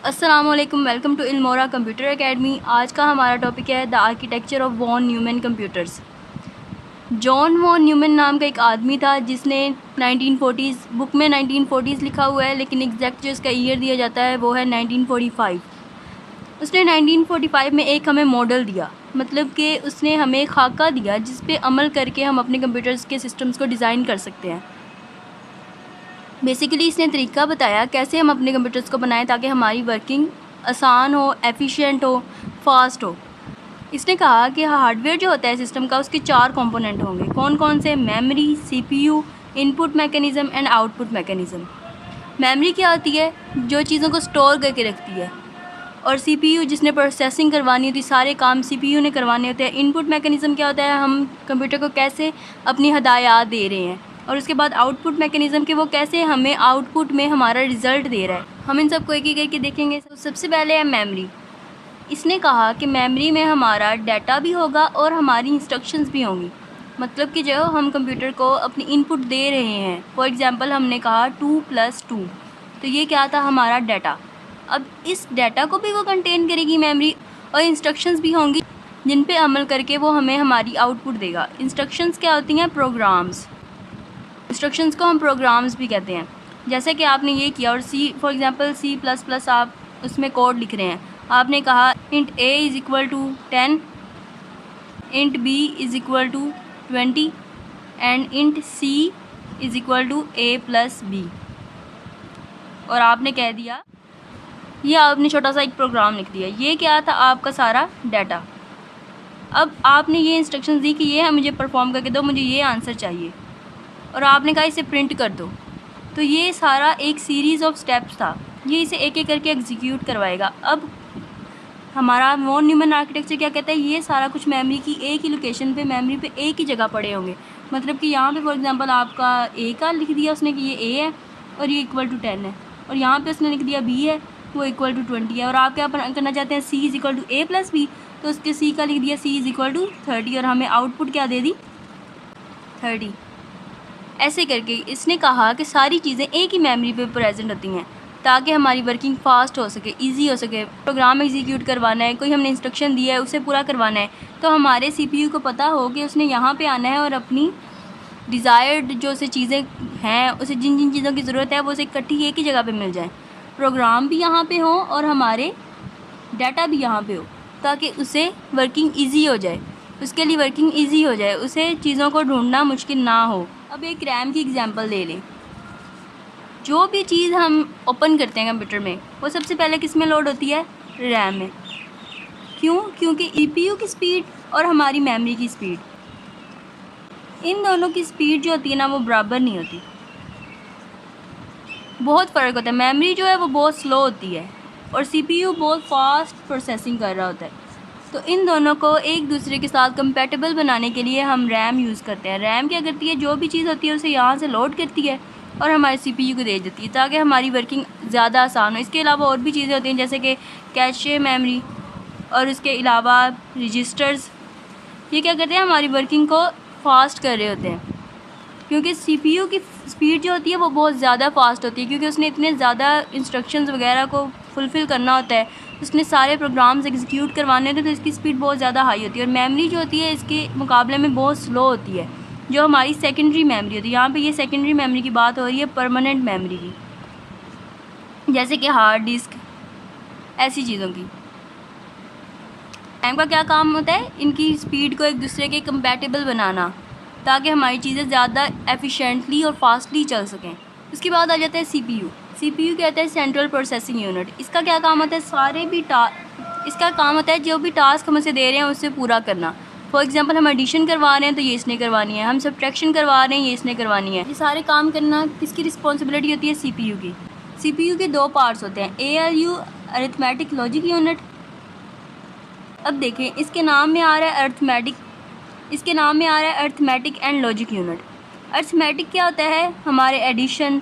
अस्सलामुअलैकुम, welcome to Ilmora computer academy. आज का हमारा टॉपिक है the architecture of von Neumann computers. John von Neumann नाम का एक आदमी था जिसने 1940s बुक में 1940s लिखा हुआ है, लेकिन एग्जैक्ट जो इसका ईयर दिया जाता है वो है 1945। उसने 1945 में एक हमें मॉडल दिया, मतलब कि उसने हमें खाका दिया जिस पे अमल करके हम अपने कंप्यूटर्स के सिस्टम्स को डिज़ाइन कर सकते हैं। बेसिकली इसने तरीका बताया कैसे हम अपने कंप्यूटर्स को बनाएं ताकि हमारी वर्किंग आसान हो, एफिशिएंट हो, फास्ट हो। इसने कहा कि हार्डवेयर जो होता है सिस्टम का, उसके 4 कंपोनेंट होंगे। कौन कौन से? Memory, CPU, input mechanism and output mechanism. Memory क्या होती है? जो चीज़ों को स्टोर करके रखती है। और सीपीयू जिसने प्रोसेसिंग करवानी होती है, सारे काम सीपीयू ने करवाने होते हैं। इनपुट मैकेनिज़्म क्या होता है? हम कंप्यूटर को कैसे अपनी हदायत दे रहे हैं। और उसके बाद आउटपुट मैकेनिज़्म के वो कैसे हमें आउटपुट में हमारा रिज़ल्ट दे रहा है। हम इन सबको एक एक करके देखेंगे। तो सबसे पहले है मेमोरी। इसने कहा कि मेमोरी में हमारा डाटा भी होगा और हमारी इंस्ट्रक्शंस भी होंगी। मतलब कि जो हम कंप्यूटर को अपनी इनपुट दे रहे हैं, फॉर एग्ज़ाम्पल हमने कहा 2+2, तो ये क्या था? हमारा डाटा। अब इस डाटा को भी वो कंटेन करेगी मेमोरी, और इंस्ट्रक्शंस भी होंगी जिन पे अमल करके वो हमें हमारी आउटपुट देगा। इंस्ट्रक्शंस क्या होती हैं? प्रोग्राम्स। इंस्ट्रक्शंस को हम प्रोग्राम्स भी कहते हैं। जैसे कि आपने ये किया, और सी फॉर एग्ज़ाम्पल C++ आप उसमें कोड लिख रहे हैं। आपने कहा int a is equal to 10, int b is equal to 20 and int c is equal to a+b, और आपने कह दिया, ये आपने छोटा सा एक प्रोग्राम लिख दिया। ये क्या था? आपका सारा डाटा। अब आपने ये इंस्ट्रक्शंस दी कि ये है, मुझे परफॉर्म करके दो, मुझे ये आंसर चाहिए, और आपने कहा इसे प्रिंट कर दो। तो ये सारा एक सीरीज़ ऑफ स्टेप्स था, ये इसे एक एक करके एग्जीक्यूट करवाएगा। अब हमारा वॉन न्यूमैन आर्किटेक्चर क्या कहता है? ये सारा कुछ मेमोरी की एक ही लोकेशन पे, मेमोरी पे एक ही जगह पड़े होंगे। मतलब कि यहाँ पे फॉर एग्जांपल आपका ए का लिख दिया उसने कि ये ए है और ये इक्वल टू 10 है, और यहाँ पे उसने लिख दिया बी है, वो इक्वल टू 20 है, और आप क्या करना चाहते हैं? सी इज़ इक्वल टू A+B, तो उसके सी का लिख दिया सी इज़ इक्वल टू 30, और हमें आउटपुट क्या दे दी? 30। ऐसे करके इसने कहा कि सारी चीज़ें एक ही मेमोरी पे प्रेजेंट होती हैं ताकि हमारी वर्किंग फ़ास्ट हो सके, इजी हो सके। प्रोग्राम एग्जीक्यूट करवाना है, कोई हमने इंस्ट्रक्शन दिया है उसे पूरा करवाना है, तो हमारे सीपीयू को पता हो कि उसने यहाँ पे आना है और अपनी डिज़ायर्ड जो से चीज़ें हैं, उसे जिन जिन चीज़ों की ज़रूरत है वो उसे इकट्ठी एक ही जगह पे मिल जाए। प्रोग्राम भी यहाँ पे हो और हमारे डाटा भी यहाँ पे हो, ताकि उसे वर्किंग ईजी हो जाए, उसके लिए वर्किंग ईजी हो जाए, उसे चीज़ों को ढूंढना मुश्किल ना हो। अब एक रैम की एग्जांपल ले लें। जो भी चीज़ हम ओपन करते हैं कंप्यूटर में, वो सबसे पहले किस में लोड होती है? रैम में। क्यों? क्योंकि ईपीयू की स्पीड और हमारी मेमोरी की स्पीड, इन दोनों की स्पीड जो होती है ना, वो बराबर नहीं होती, बहुत फ़र्क होता है। मेमोरी जो है वो बहुत स्लो होती है और सीपीयू बहुत फास्ट प्रोसेसिंग कर रहा होता है। तो इन दोनों को एक दूसरे के साथ कंपैटिबल बनाने के लिए हम रैम यूज़ करते हैं। रैम क्या करती है? जो भी चीज़ होती है उसे यहाँ से लोड करती है और हमारे सीपीयू को दे देती है ताकि हमारी वर्किंग ज़्यादा आसान हो। इसके अलावा और भी चीज़ें होती हैं जैसे कि कैशे मेमोरी, और इसके अलावा रजिस्टर्स। ये क्या करते हैं? हमारी वर्किंग को फास्ट कर रहे होते हैं, क्योंकि सीपीयू की स्पीड जो होती है वो बहुत ज़्यादा फास्ट होती है, क्योंकि उसने इतने ज़्यादा इंस्ट्रक्शंस वगैरह को फुलफ़िल करना होता है, उसने सारे प्रोग्राम्स एग्जीक्यूट करवाने होते हैं, तो इसकी स्पीड बहुत ज़्यादा हाई होती है। और मेमोरी जो होती है इसके मुकाबले में बहुत स्लो होती है, जो हमारी सेकेंडरी मेमोरी होती है। यहाँ पे ये सेकेंडरी मेमोरी की बात हो रही है, परमानेंट मेमोरी की, जैसे कि हार्ड डिस्क, ऐसी चीज़ों की। रैम का क्या काम होता है? इनकी स्पीड को एक दूसरे के कंपैटिबल बनाना ताकि हमारी चीज़ें ज़्यादा एफिशिएंटली और फास्टली चल सकें। उसके बाद आ जाता है सीपीयू। सीपीयू कहता है सेंट्रल प्रोसेसिंग यूनिट। इसका क्या काम होता है? इसका काम होता है जो भी टास्क हम उसे दे रहे हैं उससे पूरा करना। फॉर एग्जांपल हम एडिशन करवा रहे हैं तो ये इसने करवानी है, हम सब्ट्रैक्शन करवा रहे हैं ये इसने करवानी है। ये सारे काम करना किसकी रिस्पॉन्सिबिलिटी होती है? सीपीयू की। सीपीयू के 2 पार्ट्स होते हैं, ALU अरिथमेटिक लॉजिक यूनिट। अब देखें, इसके नाम में आ रहा है arithmetic and logic unit. Arithmetic क्या होता है? हमारे एडिशन,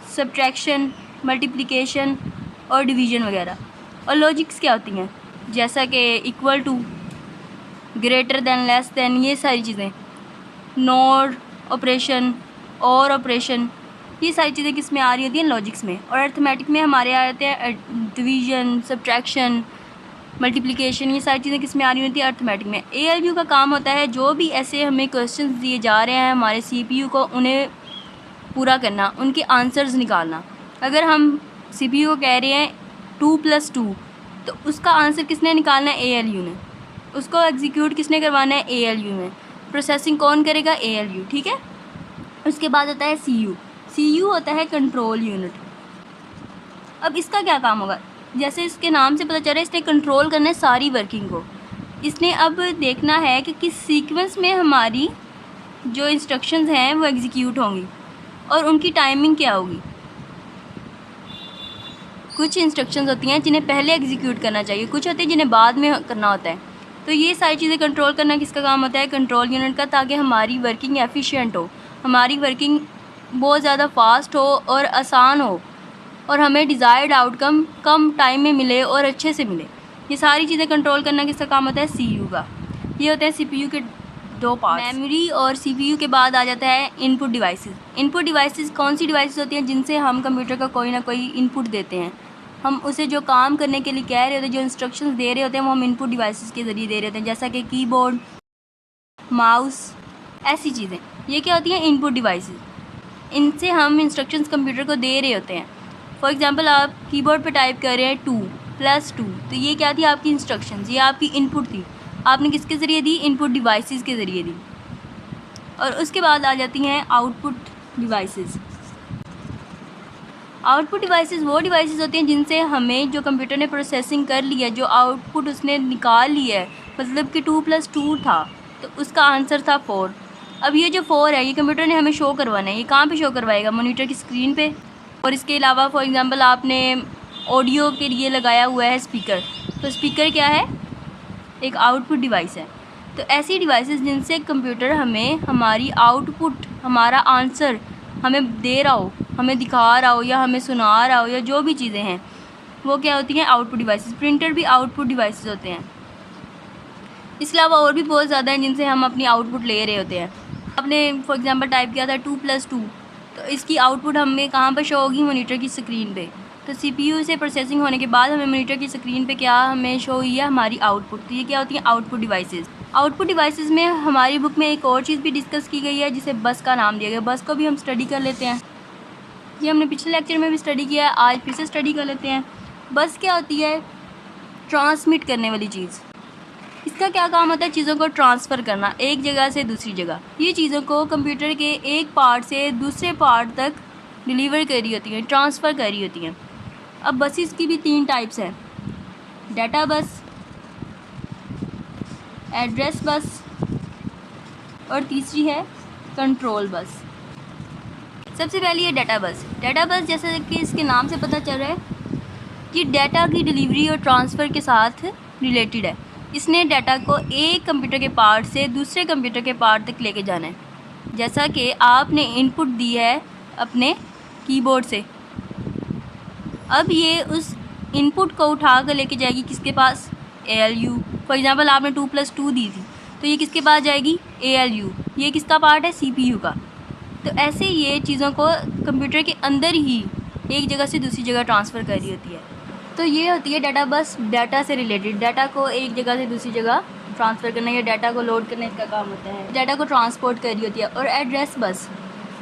सब्ट्रैक्शन, मल्टीप्लिकेशन और डिवीज़न वगैरह। और लॉजिक्स क्या होती हैं? जैसा कि equal to, greater than, less than, ये सारी चीज़ें, नॉर ऑपरेशन, और ऑपरेशन, ये सारी चीज़ें किस में आ रही होती हैं, लॉजिक्स में। और अर्थमेटिक में हमारे आ जाते हैं डिवीजन, सब्ट्रैक्शन, मल्टीप्लिकेशन, ये सारी चीज़ें किस में आ रही होती है, अर्थमेटिक में। ALU का काम होता है जो भी ऐसे हमें क्वेश्चंस दिए जा रहे हैं हमारे CPU को, उन्हें पूरा करना, उनके आंसर्स निकालना। अगर हम CPU को कह रहे हैं 2 + 2, तो उसका आंसर किसने निकालना है, ALU ने। उसको एग्जीक्यूट किसने करवाना है, ALU में। प्रोसेसिंग कौन करेगा, ALU, ठीक है। उसके बाद होता है CU होता है कंट्रोल यूनिट। अब इसका क्या काम होगा, जैसे इसके नाम से पता चल रहा है इसने कंट्रोल करना है सारी वर्किंग को। इसने अब देखना है कि किस सीक्वेंस में हमारी जो इंस्ट्रक्शंस हैं वो एग्जीक्यूट होंगी और उनकी टाइमिंग क्या होगी। कुछ इंस्ट्रक्शंस होती हैं जिन्हें पहले एग्जीक्यूट करना चाहिए, कुछ होते हैं जिन्हें बाद में करना होता है। तो ये सारी चीज़ें कंट्रोल करना किसका काम होता है, कंट्रोल यूनिट का, ताकि हमारी वर्किंग एफिशिएंट हो, हमारी वर्किंग बहुत ज़्यादा फास्ट हो और आसान हो और हमें डिज़ायर्ड आउटकम कम टाइम में मिले और अच्छे से मिले। ये सारी चीज़ें कंट्रोल करना किसका काम होता है, CPU का। ये होते हैं CPU के दो पार्ट्स, मेमोरी और CPU के बाद आ जाता है इनपुट डिवाइसेस। इनपुट डिवाइसेस कौन सी डिवाइसेस होती हैं, जिनसे हम कंप्यूटर का कोई ना कोई इनपुट देते हैं। हम उसे जो काम करने के लिए कह रहे होते हैं, जो इंस्ट्रक्शंस दे रहे होते हैं, वो हम इनपुट डिवाइसेस के ज़रिए दे रहे होते हैं, जैसा कि कीबोर्ड, माउस, ऐसी चीज़ें। ये क्या होती हैं, इनपुट डिवाइसेस। इनसे हम इंस्ट्रक्शंस कंप्यूटर को दे रहे होते हैं। फॉर एग्जांपल आप कीबोर्ड पे टाइप कर रहे हैं 2 + 2, तो ये क्या थी, आपकी इंस्ट्रक्शंस, ये आपकी इनपुट थी। आपने किसके ज़रिए दी, इनपुट डिवाइसेस के ज़रिए दी। और उसके बाद आ जाती हैं आउटपुट डिवाइसेस। आउटपुट डिवाइसेस वो डिवाइसेस होती हैं जिनसे हमें, जो कंप्यूटर ने प्रोसेसिंग कर लिया, जो आउटपुट उसने निकाल लिया है, मतलब कि 2 + 2 था तो उसका आंसर था 4। अब ये जो 4 है ये कंप्यूटर ने हमें शो करवाना है। ये कहाँ पे शो करवाएगा, मॉनिटर की स्क्रीन पे। और इसके अलावा फॉर एग्जांपल आपने ऑडियो के लिए लगाया हुआ है स्पीकर, तो स्पीकर क्या है, एक आउटपुट डिवाइस है। तो ऐसी डिवाइसेस जिनसे कंप्यूटर हमें हमारी आउटपुट, हमारा आंसर हमें दे रहा हो, हमें दिखा रहा हो या हमें सुना रहा हो, या जो भी चीज़ें हैं वो क्या होती हैं, आउटपुट डिवाइसेस। प्रिंटर भी आउटपुट डिवाइसेस होते हैं। इसके अलावा और भी बहुत ज़्यादा हैं जिनसे हम अपनी आउटपुट ले रहे होते हैं। आपने फॉर एग्जांपल टाइप किया था 2 + 2, तो इसकी आउटपुट हमें कहाँ पर शो होगी, मॉनिटर की स्क्रीन पे। तो CPU से प्रोसेसिंग होने के बाद हमें मॉनिटर की स्क्रीन पे क्या हमें शो हुई है, हमारी आउटपुट। तो ये क्या होती है, आउटपुट डिवाइसेस। आउटपुट डिवाइसेस में हमारी बुक में एक और चीज़ भी डिस्कस की गई है जिसे बस का नाम दिया गया। बस को भी हम स्टडी कर लेते हैं। ये हमने पिछले लेक्चर में भी स्टडी किया है, आज फिर से स्टडी कर लेते हैं। बस क्या होती है, ट्रांसमिट करने वाली चीज़। इसका क्या काम होता है, चीज़ों को ट्रांसफ़र करना एक जगह से दूसरी जगह। ये चीज़ों को कंप्यूटर के एक पार्ट से दूसरे पार्ट तक डिलीवर कर रही होती हैं, ट्रांसफ़र कर रही होती हैं। अब बसेस की भी 3 टाइप्स हैं, डाटा बस, एड्रेस बस और तीसरी है कंट्रोल बस। सबसे पहले ये डाटा बस। डाटा बस जैसे कि इसके नाम से पता चल रहा है कि डाटा की डिलीवरी और ट्रांसफ़र के साथ रिलेटेड है। इसने डाटा को एक कंप्यूटर के पार्ट से दूसरे कंप्यूटर के पार्ट तक लेके जाना है। जैसा कि आपने इनपुट दी है अपने कीबोर्ड से, अब ये उस इनपुट को उठा कर लेके जाएगी किसके पास, ALU। फॉर एग्जांपल आपने 2 + 2 दी थी, तो ये किसके पास जाएगी, ALU। ये किसका पार्ट है, CPU का। तो ऐसे ये चीज़ों को कंप्यूटर के अंदर ही एक जगह से दूसरी जगह ट्रांसफ़र कर रही होती है। तो ये होती है डाटा बस, डाटा से रिलेटेड। डाटा को एक जगह से दूसरी जगह ट्रांसफ़र करना या डाटा को लोड करना इसका काम होता है। डाटा को ट्रांसपोर्ट कर रही होती है। और एड्रेस बस,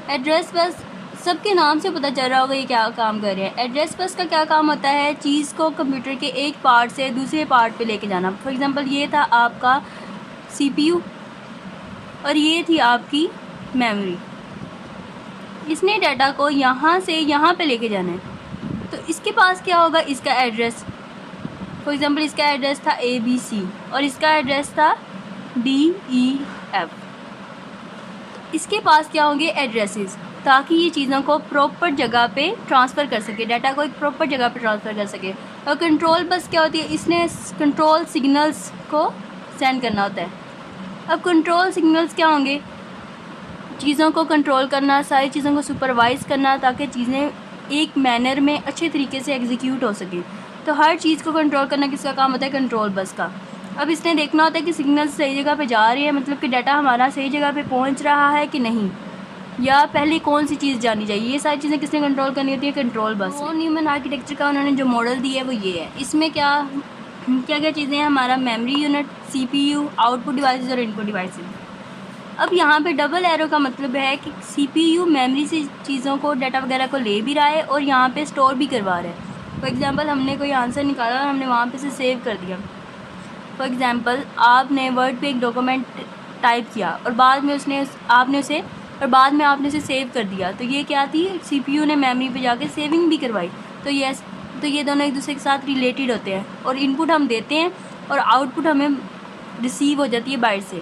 एड्रेस बस सबके नाम से पता चल रहा होगा ये क्या काम कर रहे हैं। एड्रेस बस का क्या काम होता है, चीज़ को कंप्यूटर के एक पार्ट से दूसरे पार्ट पे लेके जाना। फॉर एग्जांपल ये था आपका CPU और ये थी आपकी मेमोरी। इसने डाटा को यहाँ से यहाँ पे लेके जाना है, तो इसके पास क्या होगा, इसका एड्रेस। फॉर एग्जांपल इसका एड्रेस था ABC और इसका एड्रेस था DEF। इसके पास क्या होंगे, एड्रेसेस, ताकि ये चीज़ों को प्रॉपर जगह पे ट्रांसफ़र कर सके, डाटा को एक प्रॉपर जगह पे ट्रांसफ़र कर सके। और कंट्रोल बस क्या होती है, इसने कंट्रोल सिग्नल्स को सेंड करना होता है। अब कंट्रोल सिग्नल्स क्या होंगे, चीज़ों को कंट्रोल करना, सारी चीज़ों को सुपरवाइज़ करना, ताकि चीज़ें एक मैनर में अच्छे तरीके से एग्जीक्यूट हो सके। तो हर चीज़ को कंट्रोल करना किसका काम होता है, कंट्रोल बस का। अब इसने देखना होता है कि सिग्नल सही जगह पे जा रही है, मतलब कि डाटा हमारा सही जगह पे पहुंच रहा है कि नहीं। या पहले कौन सी चीज़ जानी चाहिए, ये सारी चीज़ें किसने कंट्रोल करनी होती है, control bus. Non human architecture का उन्होंने जो मॉडल दिया है वो ये है। इसमें क्या क्या क्या चीज़ें हैं, हमारा memory unit, CPU, output devices और इनपुट डिवाइसेस। अब यहाँ पे डबल एरो का मतलब है कि CPU मेमोरी से चीज़ों को, डाटा वगैरह को ले भी रहा है और यहाँ पे स्टोर भी करवा रहा है। फॉर एग्ज़ाम्पल हमने कोई आंसर निकाला और हमने वहाँ पे से सेव कर दिया। फॉर एग्ज़ाम्पल आपने वर्ड पे एक डॉक्यूमेंट टाइप किया और बाद में आपने उसे सेव कर दिया, तो ये क्या थी, CPU ने मेमोरी पे जाके सेविंग भी करवाई। तो ये दोनों एक दूसरे के साथ रिलेटेड होते हैं और इनपुट हम देते हैं और आउटपुट हमें रिसीव हो जाती है बाइट से।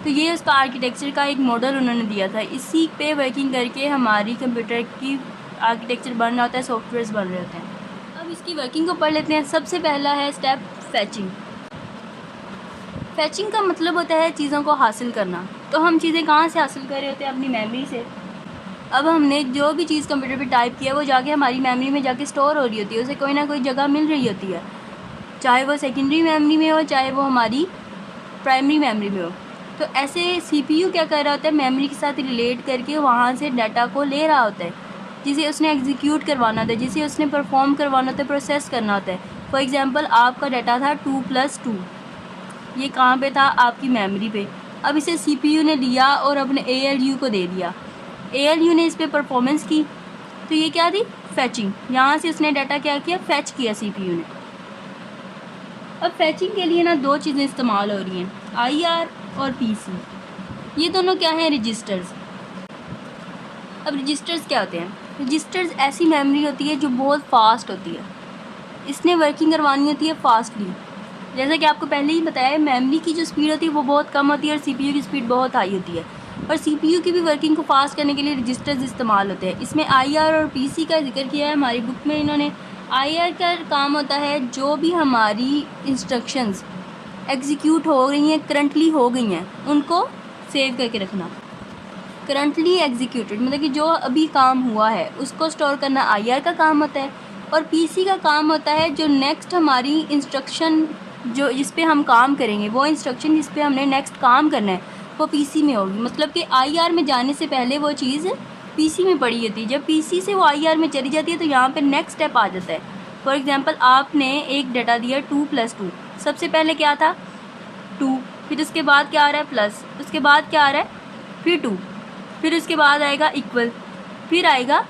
तो ये उसका आर्किटेक्चर का एक मॉडल उन्होंने दिया था। इसी पे वर्किंग करके हमारी कंप्यूटर की आर्किटेक्चर बन रहा होता है, सॉफ्टवेयर्स बन रहे होते हैं। अब इसकी वर्किंग को पढ़ लेते हैं। सबसे पहला है स्टेप फैचिंग। फैचिंग का मतलब होता है चीज़ों को हासिल करना। तो हम चीज़ें कहाँ से हासिल कर रहे होते हैं, अपनी मेमोरी से। अब हमने जो भी चीज़ कंप्यूटर पे टाइप किया वो जाके हमारी मेमोरी में जाके स्टोर हो रही होती है, उसे कोई ना कोई जगह मिल रही होती है, चाहे वो सेकेंडरी मेमोरी में हो, चाहे वो हमारी प्राइमरी मेमोरी में हो। तो ऐसे CPU क्या कर रहा होता है, मेमोरी के साथ रिलेट करके वहाँ से डाटा को ले रहा होता है, जिसे उसने एग्जीक्यूट करवाना होता है, जिसे उसने परफॉर्म करवाना होता है, प्रोसेस करना होता है। फॉर एग्ज़ाम्पल आपका डाटा था 2+2, ये कहाँ पे था, आपकी मेमोरी पे। अब इसे CPU ने लिया और अपने ALU को दे दिया। ALU ने इस पर परफॉर्मेंस की, तो ये क्या थी, फैचिंग। यहाँ से उसने डाटा क्या किया, फैच किया CPU ने। अब फैचिंग के लिए ना दो चीज़ें इस्तेमाल हो रही हैं, IR और PC। ये दोनों क्या हैं, रजिस्टर्स। अब रजिस्टर्स क्या होते हैं, रजिस्टर्स ऐसी मेमोरी होती है जो बहुत फास्ट होती है, इसने वर्किंग करवानी होती है फास्टली। जैसा कि आपको पहले ही बताया, मेमोरी की जो स्पीड होती है वो बहुत कम होती है और CPU की स्पीड बहुत हाई होती है। और CPU की भी वर्किंग को फास्ट करने के लिए रजिस्टर्स इस्तेमाल होते हैं। इसमें IR और PC का जिक्र किया है हमारी बुक में इन्होंने। IR का काम होता है जो भी हमारी इंस्ट्रक्शंस एग्जीक्यूट हो रही हैं, करंटली हो गई हैं, उनको सेव करके रखना। करंटली एग्जीक्यूटेड मतलब कि जो अभी काम हुआ है उसको स्टोर करना IR का काम होता है। और PC का काम होता है जो नेक्स्ट हमारी इंस्ट्रक्शन जो जिस पे हम काम करेंगे, वो इंस्ट्रक्शन जिस पे हमने नेक्स्ट काम करना है वो PC में होगी। मतलब कि IR में जाने से पहले वो चीज़ PC में पड़ी होती है। जब PC से वो IR में चली जाती है तो यहाँ पे नेक्स्ट स्टेप आ जाता है। फॉर एग्ज़ाम्पल आपने एक डाटा दिया 2+2, सबसे पहले क्या था 2, फिर उसके बाद क्या आ रहा है प्लस, उसके बाद क्या आ रहा है फिर 2, फिर उसके बाद आएगा इक्वल, फिर आएगा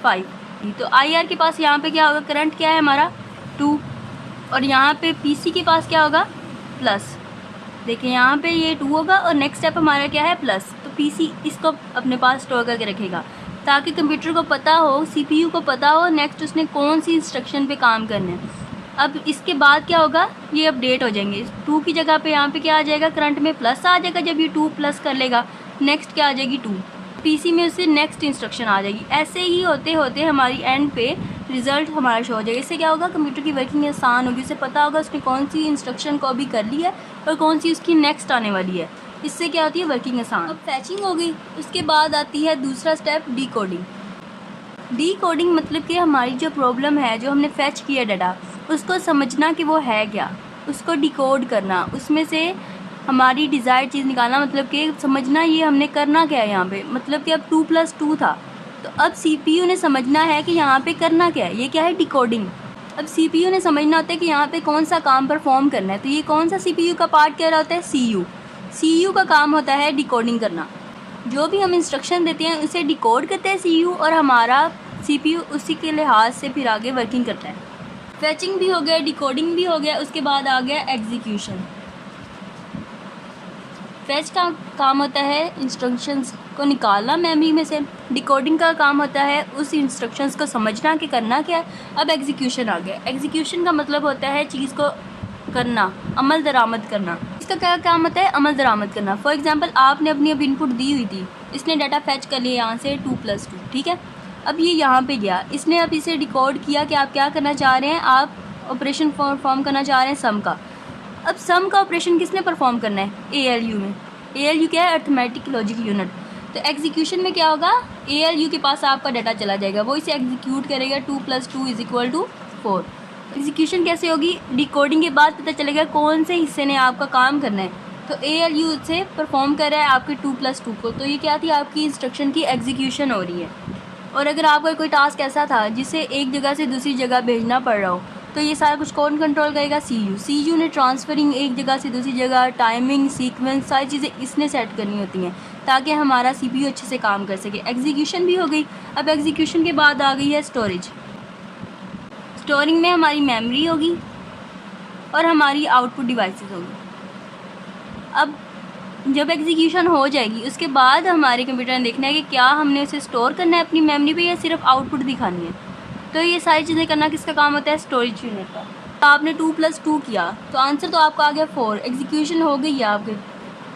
5। तो IR के पास यहाँ पे क्या होगा, करंट क्या है हमारा 2, और यहाँ पे PC के पास क्या होगा प्लस। देखिए यहाँ पे ये 2 होगा और नेक्स्ट स्टेप हमारा क्या है प्लस। तो PC इसको अपने पास स्टोर करके रखेगा ताकि कंप्यूटर को पता हो, CPU को पता हो नेक्स्ट उसने कौन सी इंस्ट्रक्शन पे काम करना है। अब इसके बाद क्या होगा, ये अपडेट हो जाएंगे। 2 की जगह पे यहाँ पे क्या आ जाएगा, करंट में प्लस आ जाएगा। जब ये 2 प्लस कर लेगा नेक्स्ट क्या आ जाएगी 2, PC में उससे नेक्स्ट इंस्ट्रक्शन आ जाएगी। ऐसे ही होते होते हमारी एंड पे रिज़ल्ट हमारा शो हो जाएगा। इससे क्या होगा, कंप्यूटर की वर्किंग आसान होगी, उसे पता होगा उसने कौन सी इंस्ट्रक्शन को अभी कर ली है और कौन सी उसकी नेक्स्ट आने वाली है। इससे क्या होती है, वर्किंग आसान। अब फैचिंग हो गई, उसके बाद आती है दूसरा स्टेप, डिकोडिंग। डिकोडिंग मतलब कि हमारी जो प्रॉब्लम है, जो हमने फैच किया डाटा, उसको समझना कि वो है क्या, उसको डिकोड करना, उसमें से हमारी डिज़ायर्ड चीज़ निकालना। मतलब कि समझना ये हमने करना क्या है यहाँ पे। मतलब कि अब 2+2 था तो अब CPU ने समझना है कि यहाँ पे करना क्या है, ये क्या है, डिकोडिंग। अब CPU ने समझना होता है कि यहाँ पे कौन सा काम परफॉर्म करना है। तो ये कौन सा CPU का पार्ट कह रहा होता है, CU का काम होता है डिकोडिंग करना। जो भी हम इंस्ट्रक्शन देते हैं उसे डिकोड करते हैं CPU, और हमारा CPU उसी के लिहाज से फिर आगे वर्किंग करता है। फैचिंग भी हो गया, डिकोडिंग भी हो गया, उसके बाद आ गया एग्जीक्यूशन। फैच का काम होता है इंस्ट्रक्शंस को निकालना मेमोरी में से, डिकोडिंग का काम होता है उस इंस्ट्रक्शंस को समझना कि करना क्या है। अब एग्जीक्यूशन आ गया। एग्जीक्यूशन का मतलब होता है चीज़ को करना, अमल दरामद करना। इसका क्या काम होता है, अमल दरामद करना। फॉर एग्जांपल आपने अपनी अब इनपुट दी हुई थी, इसने डाटा फैच कर लिया यहाँ से 2+2, ठीक है। अब ये यहाँ पे गया, इसने अब इसे डिकोड किया कि आप क्या करना चाह रहे हैं, आप ऑपरेशन परफॉर्म करना चाह रहे हैं सम का। अब सम का ऑपरेशन किसने परफॉर्म करना है, ALU में। ALU क्या है, अर्थमेटिक लॉजिक यूनिट। तो एग्जीक्यूशन में क्या होगा, ALU के पास आपका डाटा चला जाएगा, वो इसे एग्जीक्यूट करेगा 2+2 = 4। एग्जीक्यूशन कैसे होगी, डिकोडिंग के बाद पता चलेगा कौन से हिस्से ने आपका काम करना है। तो ALU से परफॉर्म कर रहा है आपके 2+2 को, तो ये क्या थी, आपकी इंस्ट्रक्शन की एग्जीक्यूशन हो रही है। और अगर आपका कोई टास्क ऐसा था जिसे एक जगह से दूसरी जगह भेजना पड़ रहा हो, तो ये सारा कुछ कौन कंट्रोल करेगा, CPU ने ट्रांसफरिंग एक जगह से दूसरी जगह, टाइमिंग, सीक्वेंस, सारी चीज़ें इसने सेट करनी होती हैं ताकि हमारा CPU अच्छे से काम कर सके। एग्जीक्यूशन भी हो गई। अब एग्जीक्यूशन के बाद आ गई है स्टोरेज। स्टोरिंग में हमारी मेमोरी होगी और हमारी आउटपुट डिवाइसेस होगी। अब जब एग्जीक्यूशन हो जाएगी उसके बाद हमारे कंप्यूटर ने देखना है कि क्या हमने उसे स्टोर करना है अपनी मेमोरी पे या सिर्फ आउटपुट दिखानी है। तो ये सारी चीज़ें करना किसका काम होता है, स्टोरेज यूनिट का। तो आपने 2+2 किया तो आंसर तो आपका आ गया 4। एग्जीक्यूशन हो गई है,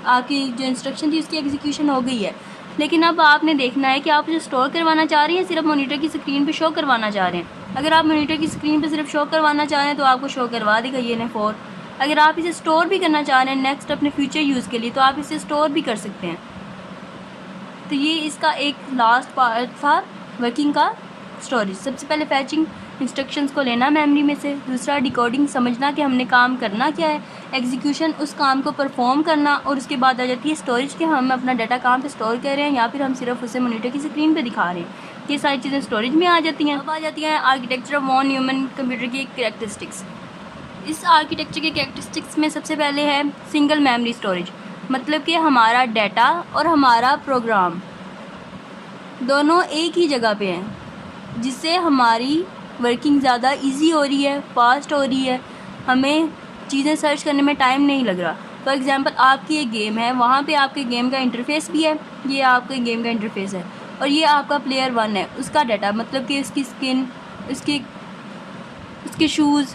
आपकी जो इंस्ट्रक्शन थी उसकी एग्जीक्यूशन हो गई है। लेकिन अब आपने देखना है कि आप उसे स्टोर करवाना चाह रहे हैं, सिर्फ मॉनिटर की स्क्रीन पे शो करवाना चाह रहे हैं। अगर आप मॉनिटर की स्क्रीन पे सिर्फ शो करवाना चाह रहे हैं तो आपको शो करवा देगा ये ने 4। अगर आप इसे स्टोर भी करना चाह रहे हैं नेक्स्ट अपने फ्यूचर यूज़ के लिए, तो आप इसे स्टोर भी कर सकते हैं। तो ये इसका एक लास्ट पार्ट था वर्किंग का, स्टोरेज। सबसे पहले फैचिंग इंस्ट्रक्शंस को लेना मेमोरी में से, दूसरा डिकोडिंग, समझना कि हमने काम करना क्या है, एग्जीक्यूशन, उस काम को परफॉर्म करना, और उसके बाद आ जाती है स्टोरेज कि हम अपना डाटा कहाँ पे स्टोर कर रहे हैं या फिर हम सिर्फ उसे मॉनिटर की स्क्रीन पे दिखा रहे हैं। ये सारी चीज़ें स्टोरेज में आ जाती हैं। अब आ जाती हैं architecture of von Neumann computer की कैरेक्टरिस्टिक्स। इस आर्किटेक्चर के कैरेक्टरिस्टिक्स में सबसे पहले है सिंगल मेमोरी स्टोरेज, मतलब कि हमारा डाटा और हमारा प्रोग्राम दोनों एक ही जगह पे हैं, जिससे हमारी वर्किंग ज़्यादा इजी हो रही है, फास्ट हो रही है, हमें चीज़ें सर्च करने में टाइम नहीं लग रहा। फॉर एग्ज़ाम्पल आपकी एक गेम है, वहाँ पे आपके गेम का इंटरफेस भी है, ये आपके गेम का इंटरफेस है, और ये आपका प्लेयर 1 है, उसका डाटा मतलब कि उसकी स्किन, उसके शूज़,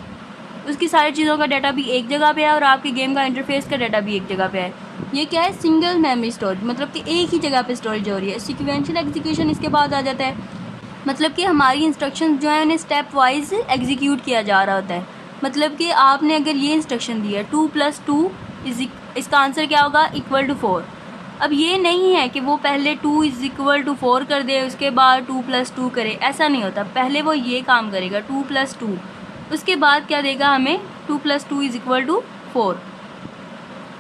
उसकी सारी चीज़ों का डाटा भी एक जगह पे है और आपके गेम का इंटरफेस का डाटा भी एक जगह पे है। ये क्या है, सिंगल मेमोरी स्टोरेज, मतलब कि एक ही जगह पे स्टोरेज हो रही है। सीक्वेंशियल एग्जीक्यूशन इसके बाद आ जाता है, मतलब कि हमारी इंस्ट्रक्शन जो है उन्हें स्टेप वाइज एग्जीक्यूट किया जा रहा होता है। मतलब कि आपने अगर ये इंस्ट्रक्शन दी है 2+2 इसका आंसर क्या होगा, = 4। अब ये नहीं है कि वो पहले 2 = 4 कर दे उसके बाद 2+2 करे, ऐसा नहीं होता। पहले वो ये काम करेगा 2+2, उसके बाद क्या देगा हमें, 2+2 = 4।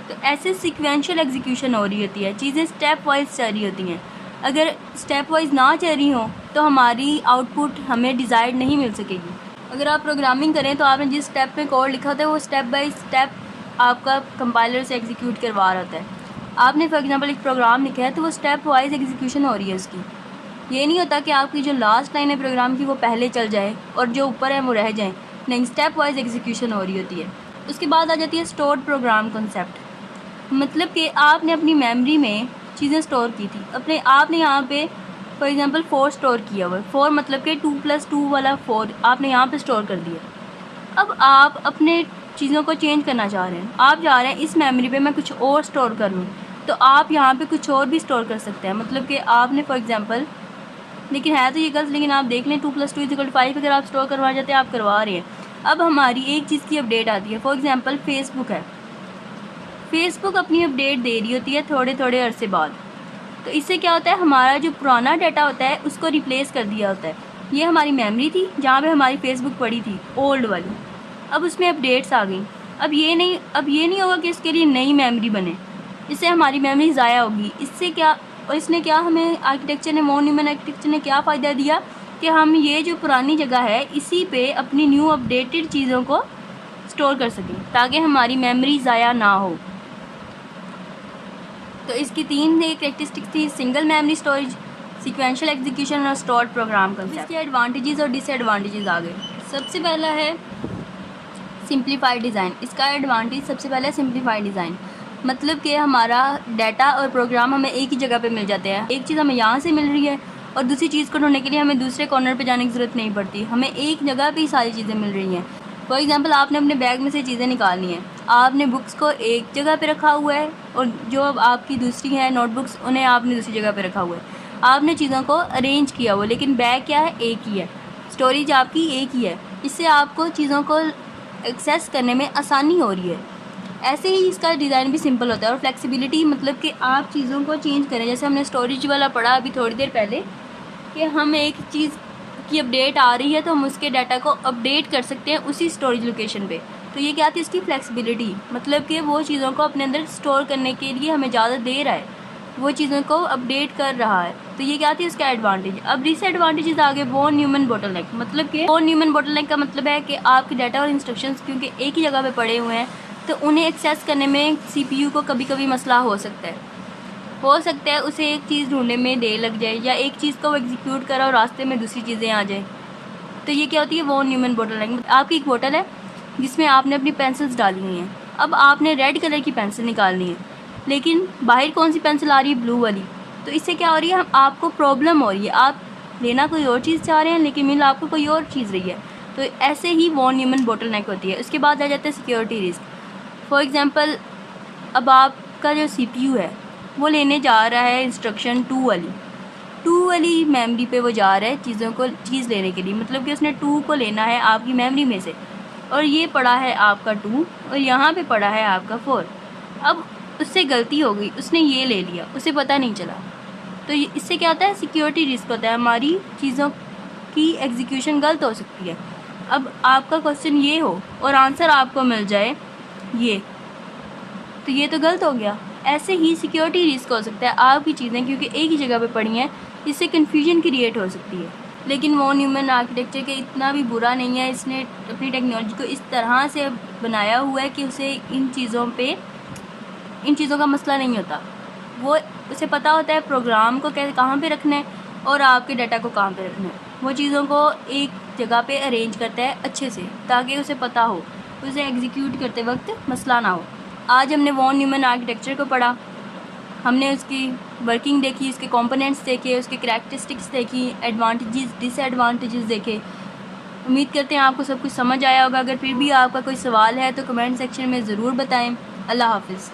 तो ऐसे सीक्वेंशियल एग्जीक्यूशन हो रही होती है, चीज़ें स्टेप वाइज चल रही होती हैं। अगर स्टेप वाइज ना चल रही हो तो हमारी आउटपुट हमें डिज़ायर्ड नहीं मिल सकेगी। अगर आप प्रोग्रामिंग करें तो आपने जिस स्टेप में कोड लिखा होता है वो स्टेप बाय स्टेप आपका कंपाइलर से एग्जीक्यूट करवा रहा होता है। आपने फॉर एग्जांपल एक प्रोग्राम लिखा है तो वो स्टेप वाइज एग्जीक्यूशन हो रही है उसकी। ये नहीं होता कि आपकी जो लास्ट लाइन है प्रोग्राम की वो पहले चल जाए और जो ऊपर है वो रह जाए, नहीं, स्टेप वाइज एग्जीक्यूशन हो रही होती है। उसके बाद आ जाती है स्टोर्ड प्रोग्राम कॉन्सेप्ट, मतलब कि आपने अपनी मेमोरी में चीज़ें स्टोर की थी, अपने आपने यहाँ पे फॉर एग्जांपल 4 स्टोर किया हुआ है, 4 मतलब कि 2+2 वाला 4 आपने यहाँ पे स्टोर कर दिया। अब आप अपने चीज़ों को चेंज करना चाह रहे हैं, आप चाह रहे हैं इस मेमोरी पे मैं कुछ और स्टोर कर लूँ, तो आप यहाँ पे कुछ और भी स्टोर कर सकते हैं। मतलब कि आपने फॉर एग्जांपल, लेकिन है तो ये गलत, लेकिन आप देख लें 2+2 = 5 अगर आप स्टोर करवा जाते हैं, आप करवा रहे हैं। अब हमारी एक चीज़ की अपडेट आती है, फॉर एग्जांपल फेसबुक है, फेसबुक अपनी अपडेट दे रही होती है थोड़े थोड़े अरसे बाद, तो इससे क्या होता है, हमारा जो पुराना डाटा होता है उसको रिप्लेस कर दिया होता है। ये हमारी मेमोरी थी जहाँ पे हमारी फेसबुक पड़ी थी ओल्ड वाली, अब उसमें अपडेट्स आ गई। अब ये नहीं होगा कि इसके लिए नई मेमोरी बने, इससे हमारी मेमोरी ज़ाया होगी। इससे क्या, और इसने क्या हमें आर्किटेक्चर ने, वॉन न्यूमैन आर्किटेक्चर ने क्या फ़ायदा दिया कि हम ये जो पुरानी जगह है इसी पे अपनी न्यू अपडेटेड चीज़ों को स्टोर कर सकें ताकि हमारी मेमोरी ज़ाया ना हो। तो इसकी 3 कैरेक्टरिस्टिक्स थी, single memory storage, sequential execution और स्टोर्ड प्रोग्राम कंसेप्ट। इसके एडवांटेजेस और डिसएडवांटेजेस आ गए। सबसे पहला है सिंप्लीफाइड डिज़ाइन। इसका एडवांटेज सबसे पहले सिंप्लीफाइड डिज़ाइन, मतलब कि हमारा डाटा और प्रोग्राम हमें एक ही जगह पे मिल जाते हैं। एक चीज़ हमें यहाँ से मिल रही है और दूसरी चीज़ को ढूंढने के लिए हमें दूसरे कॉर्नर पे जाने की ज़रूरत नहीं पड़ती, हमें एक जगह पे ही सारी चीज़ें मिल रही हैं। फॉर एग्जांपल आपने अपने बैग में से चीज़ें निकालनी हैं, आपने बुक्स को एक जगह पे रखा हुआ है और जो अब आपकी दूसरी हैं नोटबुक्स उन्हें आपने दूसरी जगह पे रखा हुआ है। आपने चीज़ों को अरेंज किया हुआ, लेकिन बैग क्या है, एक ही है, स्टोरेज आपकी एक ही है, इससे आपको चीज़ों को एक्सेस करने में आसानी हो रही है। ऐसे ही इसका डिज़ाइन भी सिंपल होता है और फ्लेक्सिबिलिटी, मतलब कि आप चीज़ों को चेंज करें। जैसे हमने स्टोरेज वाला पढ़ा अभी थोड़ी देर पहले कि हम एक चीज़ की अपडेट आ रही है तो हम उसके डाटा को अपडेट कर सकते हैं उसी स्टोरेज लोकेशन पे। तो ये क्या थी इसकी फ्लेक्सिबिलिटी, मतलब कि वो चीज़ों को अपने अंदर स्टोर करने के लिए हमें ज़्यादा दे रहा है, वो चीज़ों को अपडेट कर रहा है। तो ये क्या थी उसका एडवांटेज। अब डिसएडवांटेजेस आगे वॉन न्यूमन बोटलनेक, मतलब कि वॉन न्यूमन बोटलनेक का मतलब है कि आपके डाटा और इंस्ट्रक्शंस क्योंकि एक ही जगह पे पड़े हुए हैं तो उन्हें एक्सेस करने में CPU को कभी कभी मसला हो सकता है उसे एक चीज़ ढूंढने में देर लग जाए, या एक चीज़ को वो एग्जीक्यूट करा और रास्ते में दूसरी चीज़ें आ जाए। तो ये क्या होती है वॉन न्यूमन बोटलनेक। आपकी एक बोतल है जिसमें आपने अपनी पेंसिल्स डाली हुई हैं, अब आपने रेड कलर की पेंसिल निकालनी है, लेकिन बाहर कौन सी पेंसिल आ रही है, ब्लू वाली। तो इससे क्या हो रही है, आपको प्रॉब्लम हो रही है, आप लेना कोई और चीज़ चाह रहे हैं लेकिन मिल आपको कोई और चीज़ रही है। तो ऐसे ही वॉन न्यूमन बोटलनेक होती है। उसके बाद आ जाता है सिक्योरिटी रिस्क। फॉर एग्जांपल, अब आपका जो CPU है वो लेने जा रहा है इंस्ट्रक्शन 2 वाली मेमोरी पे वो जा रहा है चीज़ लेने के लिए, मतलब कि उसने 2 को लेना है आपकी मेमोरी में से, और ये पड़ा है आपका 2 और यहाँ पे पड़ा है आपका 4। अब उससे गलती हो गई, उसने ये ले लिया, उसे पता नहीं चला। तो इससे क्या होता है, सिक्योरिटी रिस्क होता है, हमारी चीज़ों की एग्जीक्यूशन गलत हो सकती है। अब आपका क्वेश्चन ये हो और आंसर आपको मिल जाए ये, तो ये तो गलत हो गया। ऐसे ही सिक्योरिटी रिस्क हो सकता है, आपकी चीज़ें क्योंकि एक ही जगह पे पड़ी हैं इससे कन्फ्यूजन क्रिएट हो सकती है। लेकिन वॉन न्यूमन आर्किटेक्चर के इतना भी बुरा नहीं है, इसने अपनी टेक्नोलॉजी को इस तरह से बनाया हुआ है कि उसे इन चीज़ों का मसला नहीं होता। वो उसे पता होता है प्रोग्राम को कैसे कहाँ पे रखना है और आपके डाटा को कहाँ पे रखना है। वो चीज़ों को एक जगह पे अरेंज करता है अच्छे से, ताकि उसे पता हो, उसे एग्जीक्यूट करते वक्त मसला ना हो। आज हमने वॉन न्यूमन आर्किटेक्चर को पढ़ा, हमने उसकी वर्किंग देखी, उसके कंपोनेंट्स देखे, उसके करैक्टरिस्टिक्स देखी, एडवांटेजेस डिसएडवांटेजेस देखे। उम्मीद करते हैं आपको सब कुछ समझ आया होगा। अगर फिर भी आपका कोई सवाल है तो कमेंट सेक्शन में ज़रूर बताएं। अल्लाह हाफ़िज़।